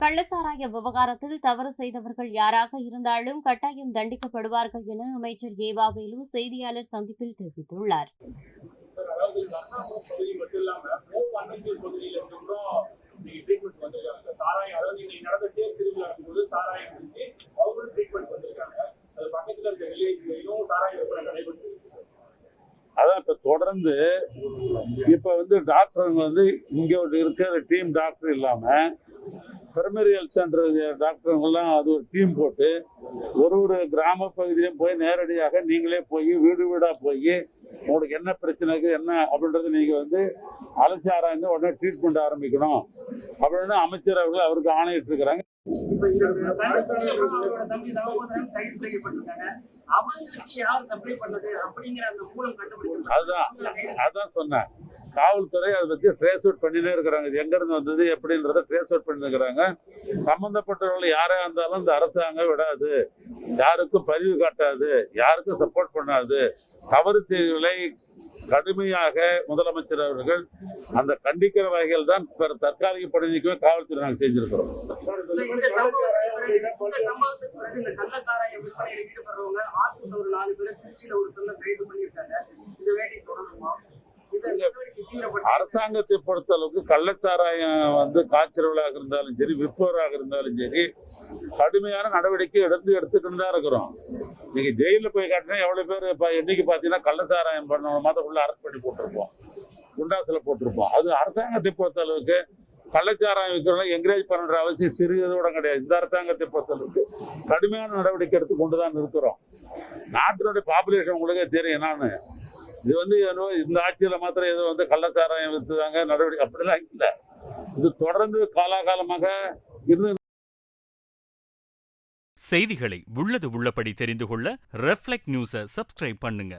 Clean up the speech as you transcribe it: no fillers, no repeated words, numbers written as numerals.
கள்ளச்சாராய விவகாரத்தில் தவறு செய்தவர்கள் யாராக இருந்தாலும் கட்டாயம் தண்டிக்கப்படுவார்கள் என அமைச்சர் ஏவாவேலு செய்தியாளர் சந்திப்பில் தெரிவித்துள்ளார். அதான் இப்ப தொடர்ந்து டாக்டருங்க இங்க இருக்கிற டீம் டாக்டர் இல்லாம பிரைமரி ஹெல்த் சென்டர் டாக்டருங்கெல்லாம் அது ஒரு டீம் போட்டு ஒரு கிராம பகுதியிலும் போய் நேரடியாக நீங்களே போய் வீடு வீடா போய் உங்களுக்கு என்ன பிரச்சனைக்கு என்ன அப்படின்றது நீங்க அலசி ஆராய்ந்து உடனே ட்ரீட்மெண்ட் ஆரம்பிக்கணும் அப்படின்னு அமைச்சர் அவர்கள் அவருக்கு ஆணையிட்டு இருக்கிறாங்க. அதான் சொன்னேன், காவல்துறை அதை பத்தி ட்ரேஸ் அவுட் பண்ணினே இருக்கிறாங்க. இது எங்க இருந்து வந்தது எப்படின்றத ட்ரேஸ் அவுட் பண்ணிருக்கிறாங்க. சம்பந்தப்பட்டவர்கள் யாரா இருந்தாலும் இந்த அரசாங்கம் விடாது, யாருக்கும் பதிவு காட்டாது, யாருக்கும் சப்போர்ட் பண்ணாது. தவறு செய்திகளை கடுமையாக முதலமைச்சர் அவர்கள் அந்த கண்டிக்கிற வகைகள் தான் தற்காலிக பணிக்கவே காவல்துறை நாங்கள் செஞ்சிருக்கிறோம். அரசாங்கத்தை பொறுத்த அளவுக்கு கள்ளச்சாராயம் காய்ச்சறவர்களாக இருந்தாலும் சரி, விற்பவராக இருந்தாலும் சரி, கடுமையான நடவடிக்கை எடுத்துக்கிட்டு தான் இருக்கிறோம். நீங்க ஜெயில போய் காட்டினா எவ்வளவு பேர் என்னைக்கு பாத்தீங்கன்னா கள்ளச்சாராயம் பண்ண மாதம் அரெஸ்ட் பண்ணி போட்டிருப்போம், குண்டாசில போட்டிருப்போம். அது அரசாங்கத்தை பொறுத்த அளவுக்கு கள்ளச்சாராயம் விற்கிறவங்க என்கரேஜ் பண்ற அவசியம் சிறியதோட கிடையாது. இந்த அரசாங்கத்தை பொறுத்த அளவுக்கு கடுமையான நடவடிக்கை எடுத்து கொண்டுதான் இருக்கிறோம். நாட்டினுடைய பாப்புலேஷன் உங்களுக்கே தெரியும் என்னன்னு. இது இந்த ஆட்சியில மாத்திரம் ஏதோ கள்ளச்சாராயம் வித்துதாங்க நடவடிக்கை அப்படிலாம் இல்லை. இது தொடர்ந்து காலாகாலமாக இருந்து. செய்திகளை உள்ளது உள்ளபடி தெரிந்து கொள்ள ரெஃப்ளெக்ட் நியூஸை சப்ஸ்கிரைப் பண்ணுங்க.